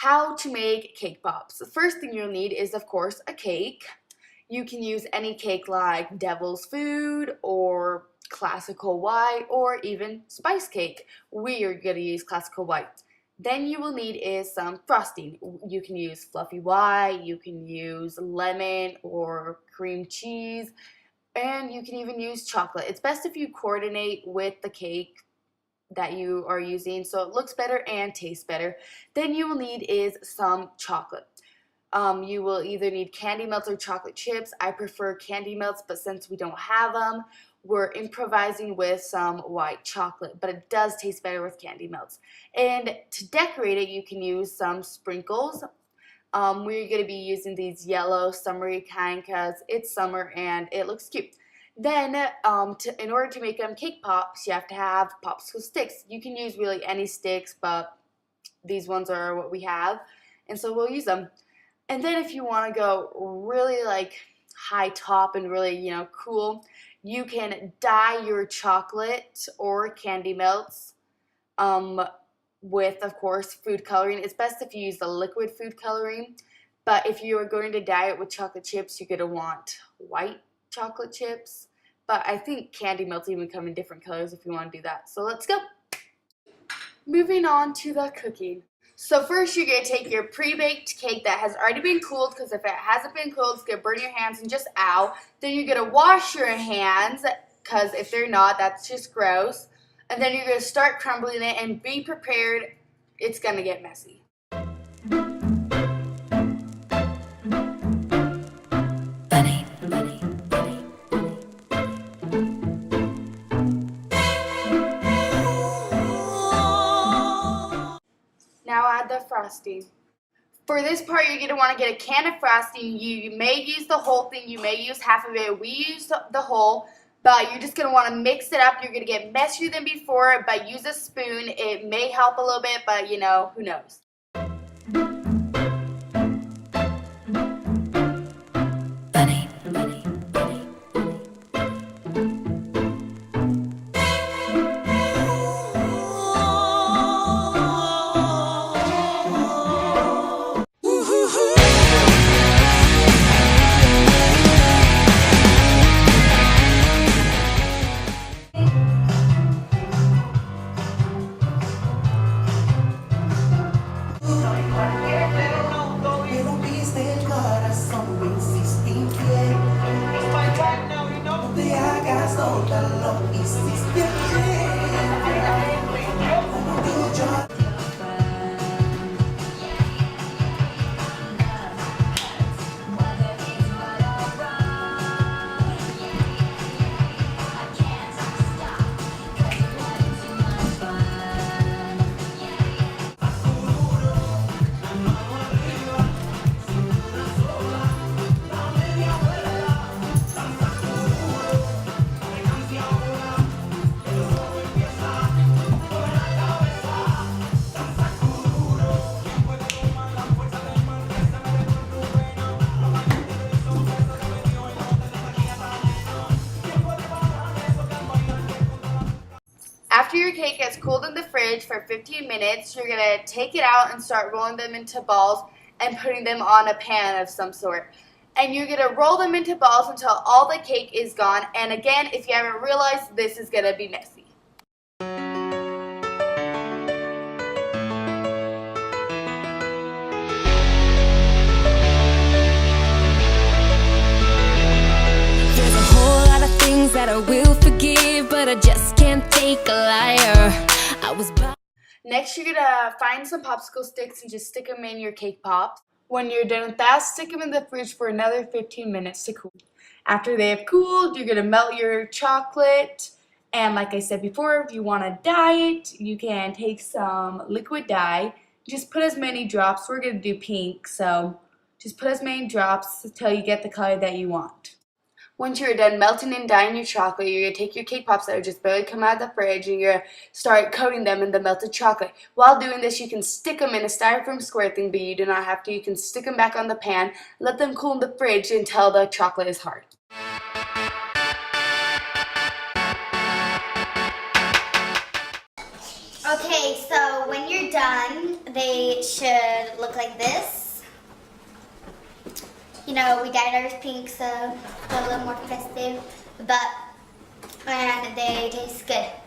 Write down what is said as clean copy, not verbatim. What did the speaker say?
How to make cake pops. The first thing you'll need is, of course, a cake. You can use any cake like Devil's Food or Classical White or even Spice Cake. We are going to use Classical White. Then you will need is some frosting. You can use fluffy white, you can use lemon or cream cheese, and you can even use chocolate. It's best if you coordinate with the cake that you are using so it looks better and tastes better. Then you will need is some chocolate. You will either need candy melts or chocolate chips. I prefer candy melts, but since we don't have them, we're improvising with some white chocolate, but it does taste better with candy melts. And to decorate it, you can use some sprinkles. We're going to be using these yellow summery kind because it's summer and it looks cute. Then, in order to make them cake pops, you have to have popsicle sticks. You can use really any sticks, but these ones are what we have, and so we'll use them. And then if you want to go really like high top and really, cool, you can dye your chocolate or candy melts with, of course, food coloring. It's best if you use the liquid food coloring, but if you are going to dye it with chocolate chips, you're going to want white chocolate chips, but I think candy melts even come in different colors if you want to do that. So let's go. Moving on to the cooking. So first you're going to take your pre-baked cake that has already been cooled, because if it hasn't been cooled, it's going to burn your hands and just ow. Then you're going to wash your hands, because if they're not, that's just gross. And then you're going to start crumbling it, and be prepared, it's going to get messy. Now add the frosting. For this part, you're going to want to get a can of frosting. You may use the whole thing. You may use half of it. We use the whole, but you're just going to want to mix it up. You're going to get messier than before, but use a spoon. It may help a little bit, but who knows. After your cake gets cooled in the fridge for 15 minutes, you're going to take it out and start rolling them into balls and putting them on a pan of some sort. And you're going to roll them into balls until all the cake is gone. And again, if you haven't realized, this is going to be messy. There's a whole lot of things that I will forgive, but I just can't take a liar. Next, you're going to find some popsicle sticks and just stick them in your cake pops. When you're done with that, stick them in the fridge for another 15 minutes to cool. After they have cooled, you're going to melt your chocolate. And like I said before, if you want to dye it, you can take some liquid dye. Just put as many drops. We're going to do pink, so just put as many drops until you get the color that you want. Once you're done melting and dyeing your chocolate, you're going to take your cake pops that are just barely come out of the fridge and you're going to start coating them in the melted chocolate. While doing this, you can stick them in a styrofoam square thing, but you do not have to. You can stick them back on the pan, let them cool in the fridge until the chocolate is hard. Okay, so when you're done, they should look like this. You know, we dyed ours pink, so they're a little more festive, and they taste good.